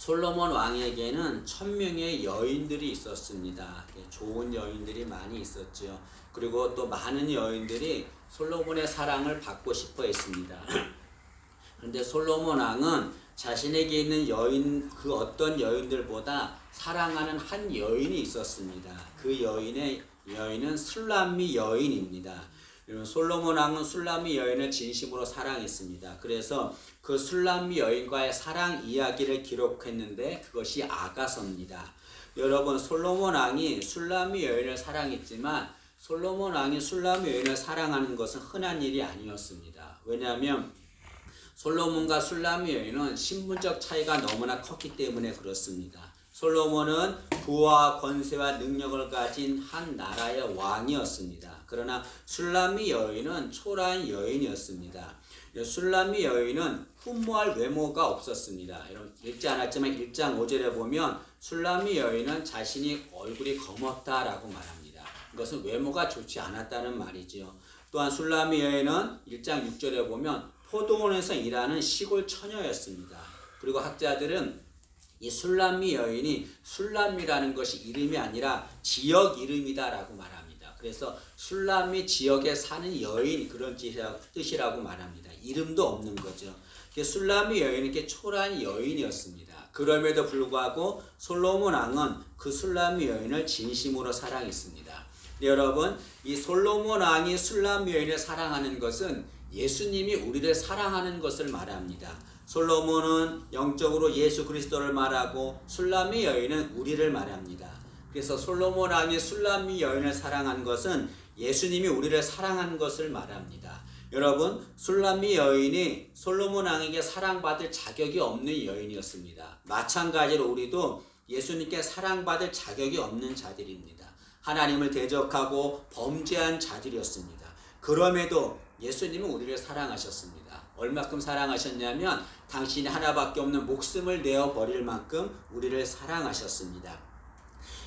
솔로몬 왕에게는 1000명의 여인들이 있었습니다. 좋은 여인들이 많이 있었죠. 그리고 또 많은 여인들이 솔로몬의 사랑을 받고 싶어 했습니다. 그런데 솔로몬 왕은 자신에게 있는 여인, 그 어떤 여인들보다 사랑하는 한 여인이 있었습니다. 그 여인은 술람미 여인입니다. 솔로몬 왕은 술람미 여인을 진심으로 사랑했습니다. 그래서 그 술람미 여인과의 사랑 이야기를 기록했는데 그것이 아가서입니다. 여러분, 솔로몬 왕이 술람미 여인을 사랑했지만 솔로몬 왕이 술람미 여인을 사랑하는 것은 흔한 일이 아니었습니다. 왜냐하면 솔로몬과 술람미 여인은 신분적 차이가 너무나 컸기 때문에 그렇습니다. 솔로몬은 부와 권세와 능력을 가진 한 나라의 왕이었습니다. 그러나 술람미 여인은 초라한 여인이었습니다. 술람미 여인은 흠모할 외모가 없었습니다. 여러분 읽지 않았지만 1장 5절에 보면 술람미 여인은 자신이 얼굴이 검었다라고 말합니다. 이것은 외모가 좋지 않았다는 말이죠. 또한 술람미 여인은 1장 6절에 보면 포도원에서 일하는 시골 처녀였습니다. 그리고 학자들은 이 술람미 여인이 술람미라는 것이 이름이 아니라 지역 이름이다라고 말합니다. 그래서 술람미 지역에 사는 여인 그런 뜻이라고 말합니다. 이름도 없는 거죠. 술람미 여인은 이렇게 초라한 여인이었습니다. 그럼에도 불구하고 솔로몬 왕은 그 술람미 여인을 진심으로 사랑했습니다. 여러분, 이 솔로몬 왕이 술람미 여인을 사랑하는 것은 예수님이 우리를 사랑하는 것을 말합니다. 솔로몬은 영적으로 예수 그리스도를 말하고 술람미 여인은 우리를 말합니다. 그래서 솔로몬 왕이 술람미 여인을 사랑한 것은 예수님이 우리를 사랑한 것을 말합니다. 여러분, 술람미 여인이 솔로몬 왕에게 사랑받을 자격이 없는 여인이었습니다. 마찬가지로 우리도 예수님께 사랑받을 자격이 없는 자들입니다. 하나님을 대적하고 범죄한 자들이었습니다. 그럼에도 예수님은 우리를 사랑하셨습니다. 얼마큼 사랑하셨냐면 당신이 하나밖에 없는 목숨을 내어버릴 만큼 우리를 사랑하셨습니다.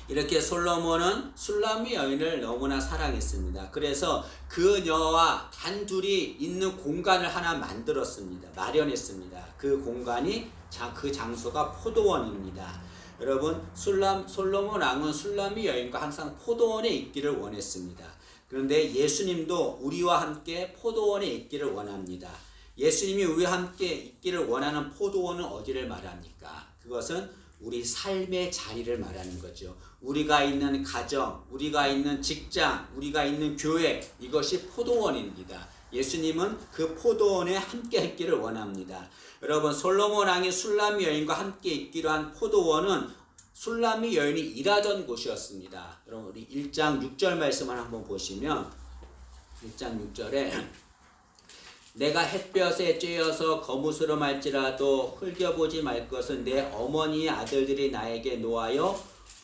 이렇게 솔로몬은 술람미 여인을 너무나 사랑했습니다. 그래서 그녀와 단둘이 있는 공간을 하나 만들었습니다. 마련했습니다. 그 공간이 그 장소가 포도원입니다. 여러분, 솔로몬 왕은 술람미 여인과 항상 포도원에 있기를 원했습니다. 그런데 예수님도 우리와 함께 포도원에 있기를 원합니다. 예수님이 우리와 함께 있기를 원하는 포도원은 어디를 말합니까? 그것은 우리 삶의 자리를 말하는 거죠. 우리가 있는 가정, 우리가 있는 직장, 우리가 있는 교회, 이것이 포도원입니다. 예수님은 그 포도원에 함께 있기를 원합니다. 여러분, 솔로몬 왕이 술람미 여인과 함께 있기로 한 포도원은 술람미 여인이 일하던 곳이었습니다. 여러분, 우리 1장 6절 말씀을 한번 보시면 1장 6절에 내가 햇볕에 쬐어서 거무스로 말지라도 흘겨보지 말 것은 내 어머니의 아들들이 나에게 노하여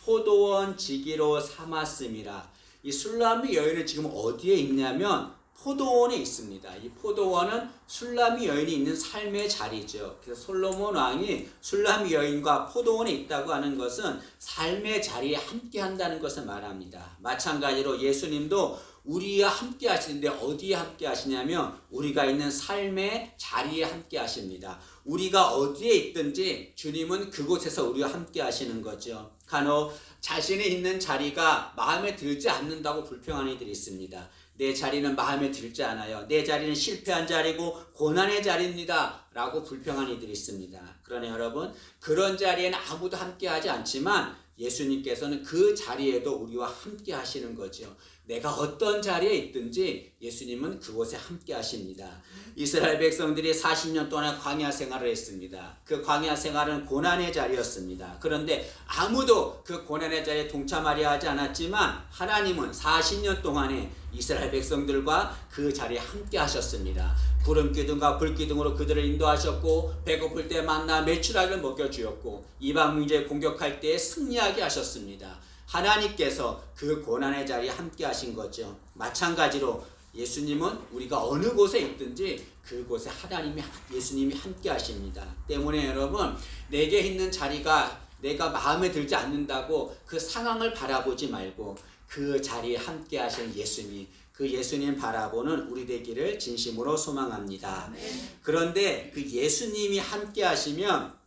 포도원 지기로 삼았음이라. 이 술람미 여인은 지금 어디에 있냐면 포도원에 있습니다. 이 포도원은 술람미 여인이 있는 삶의 자리죠. 그래서 솔로몬 왕이 술람미 여인과 포도원에 있다고 하는 것은 삶의 자리에 함께 한다는 것을 말합니다. 마찬가지로 예수님도 우리와 함께 하시는데 어디에 함께 하시냐면 우리가 있는 삶의 자리에 함께 하십니다. 우리가 어디에 있든지 주님은 그곳에서 우리와 함께 하시는 거죠. 간혹 자신이 있는 자리가 마음에 들지 않는다고 불평하는 이들이 있습니다. 내 자리는 마음에 들지 않아요. 내 자리는 실패한 자리고 고난의 자리입니다 라고 불평하는 이들이 있습니다. 그러나 여러분, 그런 자리에는 아무도 함께 하지 않지만 예수님께서는 그 자리에도 우리와 함께 하시는 거죠. 내가 어떤 자리에 있든지 예수님은 그곳에 함께 하십니다. 이스라엘 백성들이 40년 동안 광야 생활을 했습니다. 그 광야 생활은 고난의 자리였습니다. 그런데 아무도 그 고난의 자리에 동참하려 하지 않았지만 하나님은 40년 동안에 이스라엘 백성들과 그 자리에 함께 하셨습니다. 구름 기둥과 불 기둥으로 그들을 인도하셨고 배고플 때 만나 메추라기를 먹여주었고 이방 민족을 공격할 때 승리하게 하셨습니다. 하나님께서 그 고난의 자리에 함께 하신 거죠. 마찬가지로 예수님은 우리가 어느 곳에 있든지 그곳에 예수님이 함께 하십니다. 때문에 여러분, 내게 있는 자리가 내가 마음에 들지 않는다고 그 상황을 바라보지 말고 그 자리에 함께 하시는 예수님, 그 예수님 바라보는 우리 되기를 진심으로 소망합니다. 그런데 그 예수님이 함께 하시면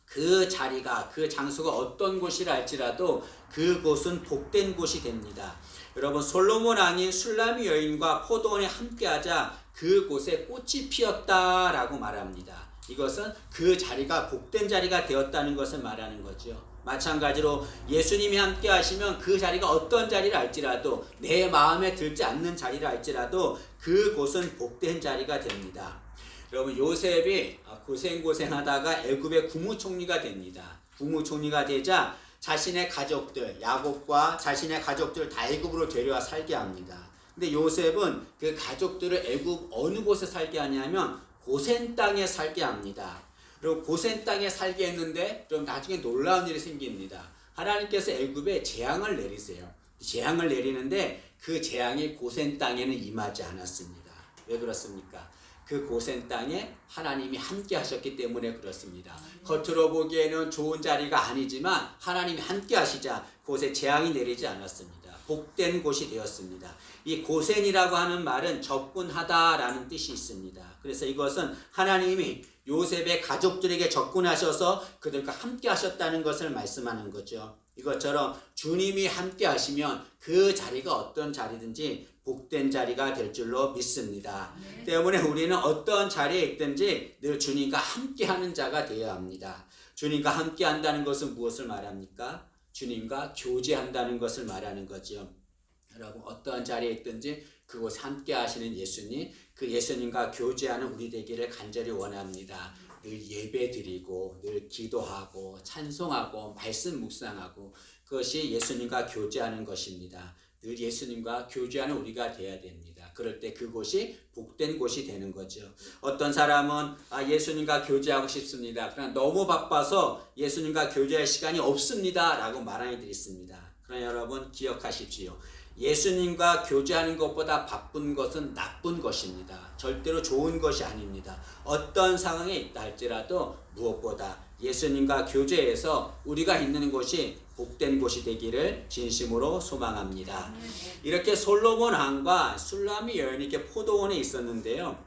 그 자리가 그 장소가 어떤 곳이라 할지라도 그곳은 복된 곳이 됩니다. 여러분 솔로몬 왕이 술람미 여인과 포도원에 함께하자 그곳에 꽃이 피었다라고 말합니다. 이것은 그 자리가 복된 자리가 되었다는 것을 말하는 거죠. 마찬가지로 예수님이 함께 하시면 그 자리가 어떤 자리를 할지라도 내 마음에 들지 않는 자리를 할지라도 그곳은 복된 자리가 됩니다. 여러분 요셉이 고생하다가 애굽의 국무총리가 됩니다. 국무총리가 되자 자신의 가족들 야곱과 자신의 가족들 다 애굽으로 데려와 살게 합니다. 근데 요셉은 그 가족들을 애굽 어느 곳에 살게 하냐면 고센 땅에 살게 합니다. 그리고 고센 땅에 살게 했는데 좀 나중에 놀라운 일이 생깁니다. 하나님께서 애굽에 재앙을 내리세요. 재앙을 내리는데 그 재앙이 고센 땅에는 임하지 않았습니다. 왜 그렇습니까? 그 고센 땅에 하나님이 함께 하셨기 때문에 그렇습니다. 겉으로 보기에는 좋은 자리가 아니지만 하나님이 함께 하시자 곳에 재앙이 내리지 않았습니다. 복된 곳이 되었습니다. 이 고센이라고 하는 말은 접근하다라는 뜻이 있습니다. 그래서 이것은 하나님이 요셉의 가족들에게 접근하셔서 그들과 함께 하셨다는 것을 말씀하는 거죠. 이것처럼 주님이 함께 하시면 그 자리가 어떤 자리든지 복된 자리가 될 줄로 믿습니다. 때문에 우리는 어떤 자리에 있든지 늘 주님과 함께하는 자가 되어야 합니다. 주님과 함께한다는 것은 무엇을 말합니까? 주님과 교제한다는 것을 말하는 거죠. 여러분 어떠한 자리에 있든지 그곳에 함께 하시는 예수님, 그 예수님과 교제하는 우리 되기를 간절히 원합니다. 늘 예배드리고 늘 기도하고 찬송하고 말씀 묵상하고 그것이 예수님과 교제하는 것입니다. 늘 예수님과 교제하는 우리가 되어야 됩니다. 그럴 때 그곳이 복된 곳이 되는 거죠. 어떤 사람은 예수님과 교제하고 싶습니다. 그러나 너무 바빠서 예수님과 교제할 시간이 없습니다 라고 말하는 이들이 있습니다. 그러나 여러분 기억하십시오. 예수님과 교제하는 것보다 바쁜 것은 나쁜 것입니다. 절대로 좋은 것이 아닙니다. 어떤 상황에 있다 할지라도 무엇보다 예수님과 교제해서 우리가 있는 곳이 복된 곳이 되기를 진심으로 소망합니다. 이렇게 솔로몬 왕과 술람미 여인이 이렇게 포도원에 있었는데요.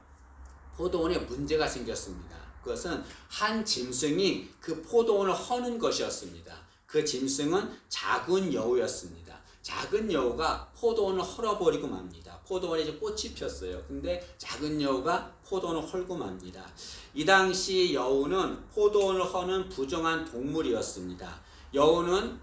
포도원에 문제가 생겼습니다. 그것은 한 짐승이 그 포도원을 허는 것이었습니다. 그 짐승은 작은 여우였습니다. 작은 여우가 포도원을 헐어버리고 맙니다. 포도원에 이제 꽃이 폈어요. 근데 작은 여우가 포도원을 헐고 맙니다. 이 당시 여우는 포도원을 허는 부정한 동물이었습니다. 여우는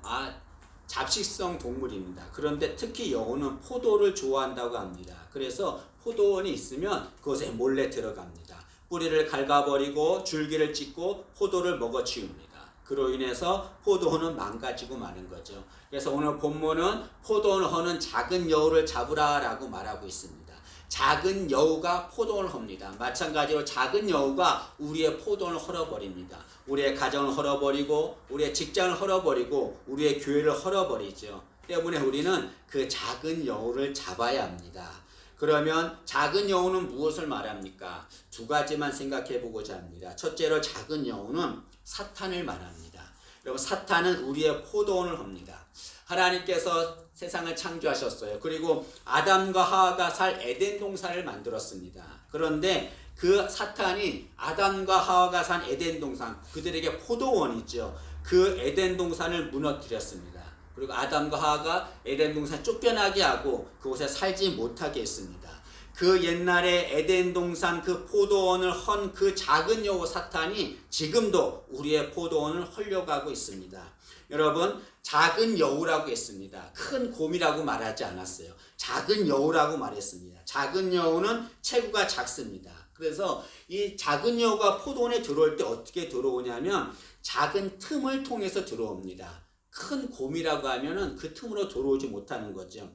잡식성 동물입니다. 그런데 특히 여우는 포도를 좋아한다고 합니다. 그래서 포도원이 있으면 그곳에 몰래 들어갑니다. 뿌리를 갉아버리고 줄기를 찢고 포도를 먹어치웁니다. 그로 인해서 포도원은 망가지고 마는 거죠. 그래서 오늘 본문은 포도원을 허는 작은 여우를 잡으라 라고 말하고 있습니다. 작은 여우가 포도원을 헙니다. 마찬가지로 작은 여우가 우리의 포도원을 헐어버립니다. 우리의 가정을 헐어버리고 우리의 직장을 헐어버리고 우리의 교회를 헐어버리죠. 때문에 우리는 그 작은 여우를 잡아야 합니다. 그러면 작은 여우는 무엇을 말합니까? 두 가지만 생각해 보고자 합니다. 첫째로 작은 여우는 사탄을 말합니다. 여러분 사탄은 우리의 포도원을 합니다. 하나님께서 세상을 창조하셨어요. 그리고 아담과 하와가 살 에덴 동산을 만들었습니다. 그런데 그 사탄이 아담과 하와가 산 에덴 동산, 그들에게 포도원이죠. 그 에덴 동산을 무너뜨렸습니다. 그리고 아담과 하와가 에덴 동산 쫓겨나게 하고 그곳에 살지 못하게 했습니다. 그 옛날에 에덴 동산 그 포도원을 헌 그 작은 여우 사탄이 지금도 우리의 포도원을 헐려가고 있습니다. 여러분 작은 여우라고 했습니다. 큰 곰이라고 말하지 않았어요. 작은 여우라고 말했습니다. 작은 여우는 체구가 작습니다. 그래서 이 작은 여우가 포도원에 들어올 때 어떻게 들어오냐면 작은 틈을 통해서 들어옵니다. 큰 곰이라고 하면은 그 틈으로 들어오지 못하는 거죠.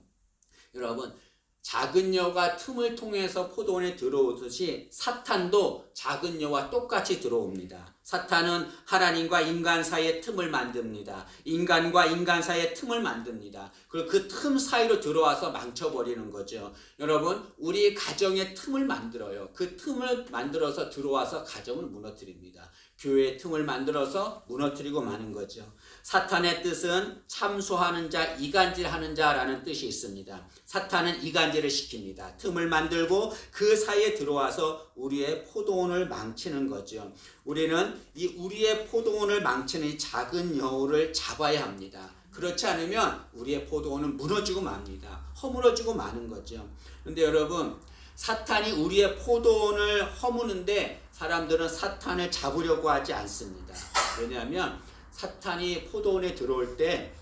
여러분 작은 여우가 틈을 통해서 포도원에 들어오듯이 사탄도 작은 여우와 똑같이 들어옵니다. 사탄은 하나님과 인간 사이에 틈을 만듭니다. 인간과 인간 사이에 틈을 만듭니다. 그리고 그 틈 사이로 들어와서 망쳐버리는 거죠. 여러분 우리 가정에 틈을 만들어요. 그 틈을 만들어서 들어와서 가정을 무너뜨립니다. 교회의 틈을 만들어서 무너뜨리고 마는 거죠. 사탄의 뜻은 참소하는 자, 이간질하는 자라는 뜻이 있습니다. 사탄은 이간질을 시킵니다. 틈을 만들고 그 사이에 들어와서 우리의 포도원을 망치는 거죠. 우리는 이 우리의 포도원을 망치는 이 작은 여우를 잡아야 합니다. 그렇지 않으면 우리의 포도원은 무너지고 맙니다. 허물어지고 마는 거죠. 그런데 여러분, 사탄이 우리의 포도원을 허무는데 사람들은 사탄을 잡으려고 하지 않습니다. 왜냐하면 사탄이 포도원에 들어올 때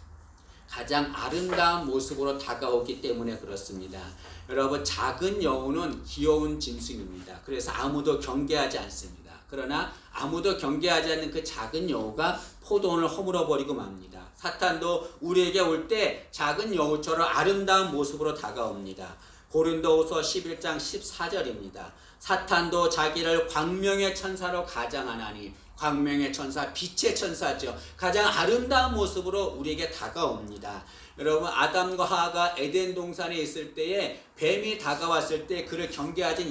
가장 아름다운 모습으로 다가오기 때문에 그렇습니다. 여러분, 작은 여우는 귀여운 짐승입니다. 그래서 아무도 경계하지 않습니다. 그러나 아무도 경계하지 않는 그 작은 여우가 포도원을 허물어버리고 맙니다. 사탄도 우리에게 올 때 작은 여우처럼 아름다운 모습으로 다가옵니다. 고린도후서 11장 14절입니다. 사탄도 자기를 광명의 천사로 가장하나니, 광명의 천사, 빛의 천사죠. 가장 아름다운 모습으로 우리에게 다가옵니다. 여러분, 아담과 하와가 에덴 동산에 있을 때에 뱀이 다가왔을 때 그를 경계하지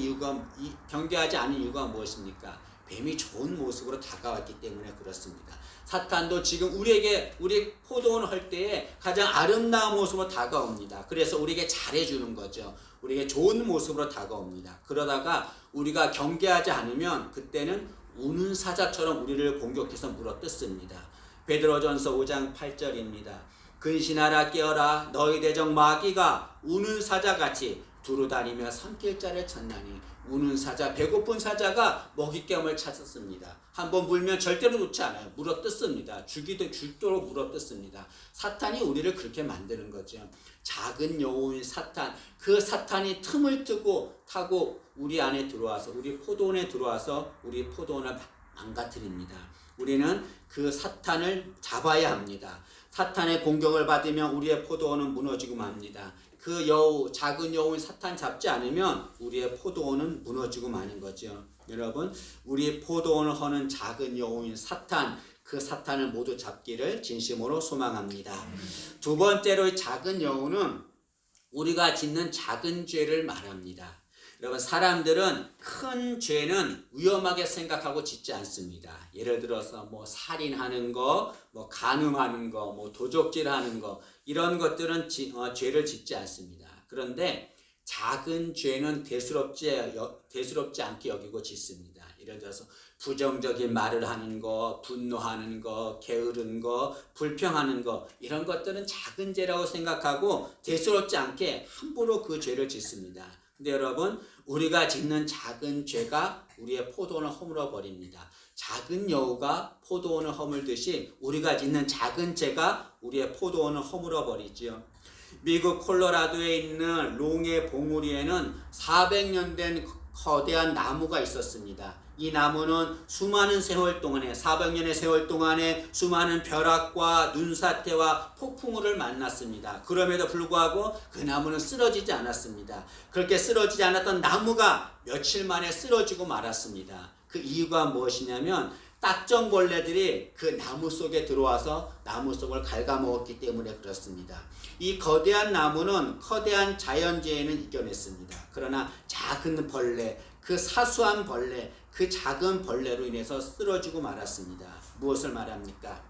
않은 이유가 무엇입니까? 뱀이 좋은 모습으로 다가왔기 때문에 그렇습니다. 사탄도 지금 우리 포도원을 할 때에 가장 아름다운 모습으로 다가옵니다. 그래서 우리에게 잘해주는 거죠. 우리에게 좋은 모습으로 다가옵니다. 그러다가 우리가 경계하지 않으면 그때는 우는 사자처럼 우리를 공격해서 물어뜯습니다. 베드로전서 5장 8절입니다. 근신하라 깨어라, 너희 대적 마귀가 우는 사자같이 두루다니며 삼킬자를 찾나니. 우는 사자, 배고픈 사자가 먹잇감을 찾았습니다. 한번 물면 절대로 놓지 않아요. 물어뜯습니다. 죽도록 물어뜯습니다. 사탄이 우리를 그렇게 만드는 거죠. 작은 여우인 사탄, 그 사탄이 틈을 타고 우리 안에 들어와서, 우리 포도원에 들어와서 우리 포도원을 망가뜨립니다. 우리는 그 사탄을 잡아야 합니다. 사탄의 공격을 받으면 우리의 포도원은 무너지고 맙니다. 그 여우, 작은 여우인 사탄 잡지 않으면 우리의 포도원은 무너지고 마는 거죠. 여러분, 우리 포도원을 허는 작은 여우인 사탄, 그 사탄을 모두 잡기를 진심으로 소망합니다. 두 번째로 작은 여우는 우리가 짓는 작은 죄를 말합니다. 여러분, 사람들은 큰 죄는 위험하게 생각하고 짓지 않습니다. 예를 들어서 살인하는 거, 간음하는 거, 도적질하는 거, 이런 것들은 죄를 짓지 않습니다. 그런데 작은 죄는 대수롭지 않게 여기고 짓습니다. 예를 들어서 부정적인 말을 하는 거, 분노하는 거, 게으른 거, 불평하는 거, 이런 것들은 작은 죄라고 생각하고 대수롭지 않게 함부로 그 죄를 짓습니다. 근데 여러분, 우리가 짓는 작은 죄가 우리의 포도원을 허물어 버립니다. 작은 여우가 포도원을 허물듯이 우리가 짓는 작은 죄가 우리의 포도원을 허물어 버리지요. 미국 콜로라도에 있는 롱의 봉우리에는 400년 된 거대한 나무가 있었습니다. 이 나무는 수많은 세월 동안에, 400년의 세월 동안에 수많은 벼락과 눈사태와 폭풍우를 만났습니다. 그럼에도 불구하고 그 나무는 쓰러지지 않았습니다. 그렇게 쓰러지지 않았던 나무가 며칠 만에 쓰러지고 말았습니다. 그 이유가 무엇이냐면 딱정벌레들이 그 나무 속에 들어와서 나무 속을 갉아먹었기 때문에 그렇습니다. 이 거대한 나무는 거대한 자연재해는 이겨냈습니다. 그러나 작은 벌레, 그 사소한 벌레, 그 작은 벌레로 인해서 쓰러지고 말았습니다. 무엇을 말합니까?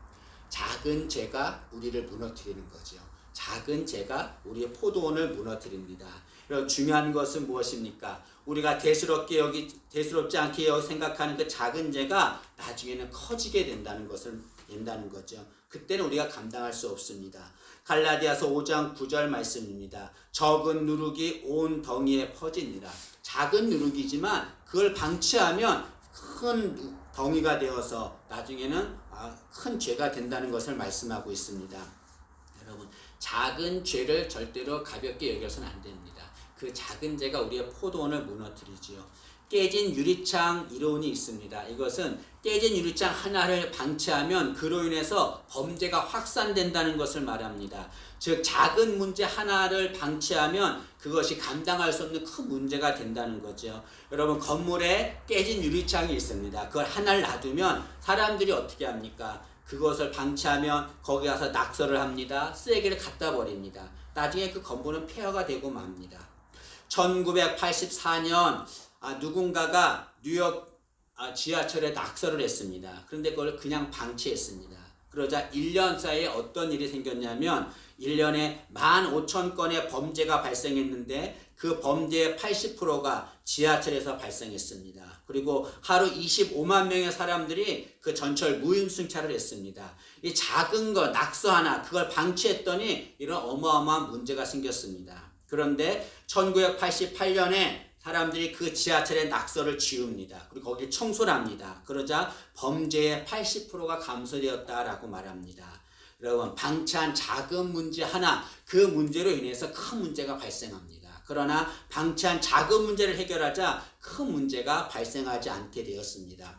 작은 죄가 우리를 무너뜨리는 거죠. 작은 죄가 우리의 포도원을 무너뜨립니다. 그럼 중요한 것은 무엇입니까? 우리가 대수롭지 않게 생각하는 그 작은 죄가 나중에는 커지게 된다는 거죠. 그때는 우리가 감당할 수 없습니다. 갈라디아서 5장 9절 말씀입니다. 적은 누룩이 온 덩이에 퍼지니라. 작은 누룩이지만 그걸 방치하면 큰 덩이가 되어서 나중에는 큰 죄가 된다는 것을 말씀하고 있습니다. 여러분, 작은 죄를 절대로 가볍게 여겨서는 안 됩니다. 그 작은 죄가 우리의 포도원을 무너뜨리지요. 깨진 유리창 이론이 있습니다. 이것은 깨진 유리창 하나를 방치하면 그로 인해서 범죄가 확산된다는 것을 말합니다. 즉, 작은 문제 하나를 방치하면 그것이 감당할 수 없는 큰 문제가 된다는 거죠. 여러분, 건물에 깨진 유리창이 있습니다. 그걸 하나를 놔두면 사람들이 어떻게 합니까? 그것을 방치하면 거기 가서 낙서를 합니다. 쓰레기를 갖다 버립니다. 나중에 그 건물은 폐허가 되고 맙니다. 1984년 누군가가 뉴욕 지하철에 낙서를 했습니다. 그런데 그걸 그냥 방치했습니다. 그러자 1년 사이에 어떤 일이 생겼냐면 1년에 15,000건의 범죄가 발생했는데 그 범죄의 80%가 지하철에서 발생했습니다. 그리고 하루 25만 명의 사람들이 그 전철 무임승차를 했습니다. 이 작은 거 낙서 하나 그걸 방치했더니 이런 어마어마한 문제가 생겼습니다. 그런데 1988년에 사람들이 그 지하철의 낙서를 지웁니다. 그리고 거기를 청소를 합니다. 그러자 범죄의 80%가 감소되었다라고 말합니다. 여러분, 방치한 작은 문제 하나, 그 문제로 인해서 큰 문제가 발생합니다. 그러나 방치한 작은 문제를 해결하자 큰 문제가 발생하지 않게 되었습니다.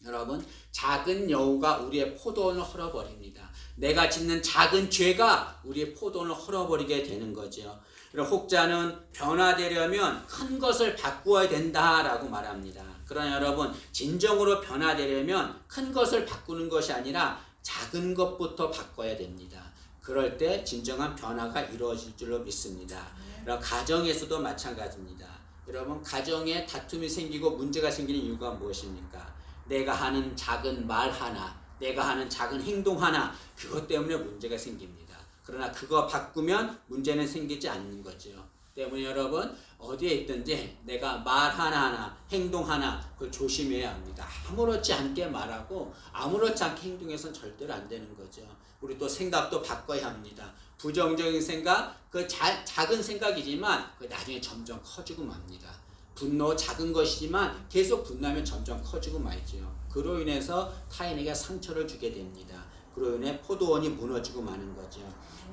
여러분, 작은 여우가 우리의 포도원을 헐어버립니다. 내가 짓는 작은 죄가 우리의 포도원을 헐어버리게 되는 거죠. 혹자는 변화되려면 큰 것을 바꾸어야 된다라고 말합니다. 그러나 여러분, 진정으로 변화되려면 큰 것을 바꾸는 것이 아니라 작은 것부터 바꿔야 됩니다. 그럴 때 진정한 변화가 이루어질 줄로 믿습니다. 가정에서도 마찬가지입니다. 여러분, 가정에 다툼이 생기고 문제가 생기는 이유가 무엇입니까? 내가 하는 작은 말 하나, 내가 하는 작은 행동 하나, 그것 때문에 문제가 생깁니다. 그러나 그거 바꾸면 문제는 생기지 않는 거죠. 때문에 여러분, 어디에 있든지 내가 말 하나하나, 행동 하나, 그걸 조심해야 합니다. 아무렇지 않게 말하고 아무렇지 않게 행동해서는 절대로 안 되는 거죠. 우리 또 생각도 바꿔야 합니다. 부정적인 생각, 그 작은 생각이지만 그 나중에 점점 커지고 맙니다. 분노 작은 것이지만 계속 분노하면 점점 커지고 말죠. 그로 인해서 타인에게 상처를 주게 됩니다. 그로 인해 포도원이 무너지고 마는 거죠.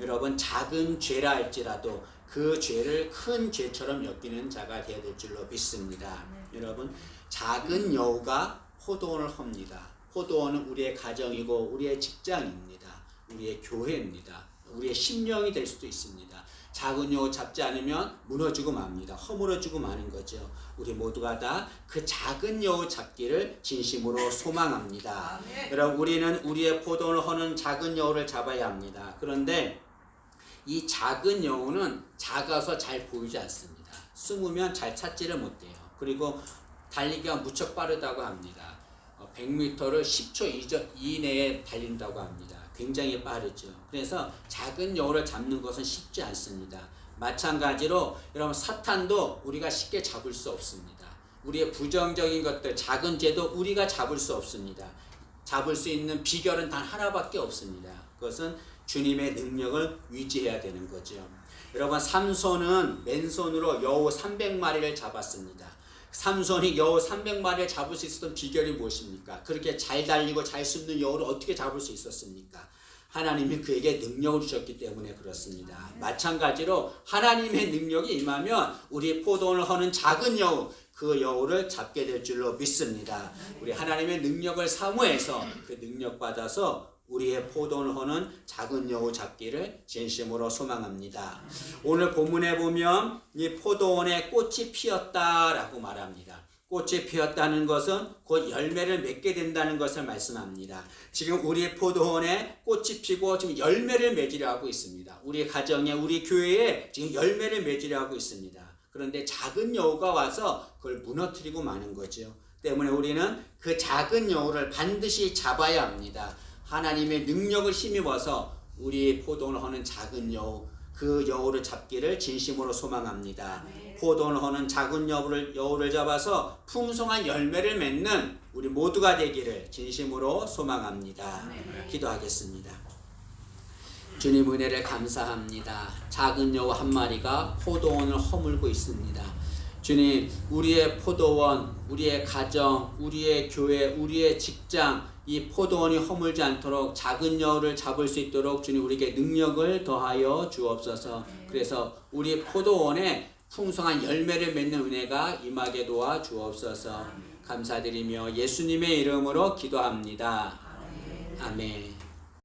여러분, 작은 죄라 할지라도 그 죄를 큰 죄처럼 여기는 자가 되어야 될 줄로 믿습니다. 여러분, 작은 여우가 포도원을 헙니다. 포도원은 우리의 가정이고 우리의 직장입니다. 우리의 교회입니다. 우리의 심령이 될 수도 있습니다. 작은 여우 잡지 않으면 무너지고 맙니다. 허물어지고 마는 거죠. 우리 모두가 다 그 작은 여우 잡기를 진심으로 소망합니다. 여러분, 우리는 우리의 포도원을 허는 작은 여우를 잡아야 합니다. 그런데 이 작은 여우는 작아서 잘 보이지 않습니다. 숨으면 잘 찾지를 못해요. 그리고 달리기가 무척 빠르다고 합니다. 100m를 10초 이내에 달린다고 합니다. 굉장히 빠르죠. 그래서 작은 여우를 잡는 것은 쉽지 않습니다. 마찬가지로 여러분, 사탄도 우리가 쉽게 잡을 수 없습니다. 우리의 부정적인 것들, 작은 죄도 우리가 잡을 수 없습니다. 잡을 수 있는 비결은 단 하나밖에 없습니다. 그것은 주님의 능력을 위지해야 되는 거죠. 여러분, 삼손은 맨손으로 여우 300마리를 잡았습니다. 삼손이 여우 300마리를 잡을 수 있었던 비결이 무엇입니까? 그렇게 잘 달리고 잘 숨는 여우를 어떻게 잡을 수 있었습니까? 하나님이 그에게 능력을 주셨기 때문에 그렇습니다. 마찬가지로 하나님의 능력이 임하면 우리 포도원을 허는 작은 여우, 그 여우를 잡게 될 줄로 믿습니다. 우리 하나님의 능력을 사모해서 그 능력 받아서 우리의 포도원을 허는 작은 여우 잡기를 진심으로 소망합니다. 오늘 본문에 보면 이 포도원에 꽃이 피었다라고 말합니다. 꽃이 피었다는 것은 곧 열매를 맺게 된다는 것을 말씀합니다. 지금 우리 포도원에 꽃이 피고 지금 열매를 맺으려 하고 있습니다. 우리 가정에, 우리 교회에 지금 열매를 맺으려 하고 있습니다. 그런데 작은 여우가 와서 그걸 무너뜨리고 마는 거죠. 때문에 우리는 그 작은 여우를 반드시 잡아야 합니다. 하나님의 능력을 힘입어서 우리 포도원을 허는 작은 여우, 그 여우를 잡기를 진심으로 소망합니다. 포도원을 허는 작은 여우를 잡아서 풍성한 열매를 맺는 우리 모두가 되기를 진심으로 소망합니다. 기도하겠습니다. 주님, 은혜를 감사합니다. 작은 여우 한 마리가 포도원을 허물고 있습니다. 주님, 우리의 포도원, 우리의 가정, 우리의 교회, 우리의 직장, 이 포도원이 허물지 않도록 작은 여우를 잡을 수 있도록 주님 우리에게 능력을 더하여 주옵소서. 그래서 우리 포도원에 풍성한 열매를 맺는 은혜가 임하게 도와 주옵소서. 감사드리며 예수님의 이름으로 기도합니다. 아멘.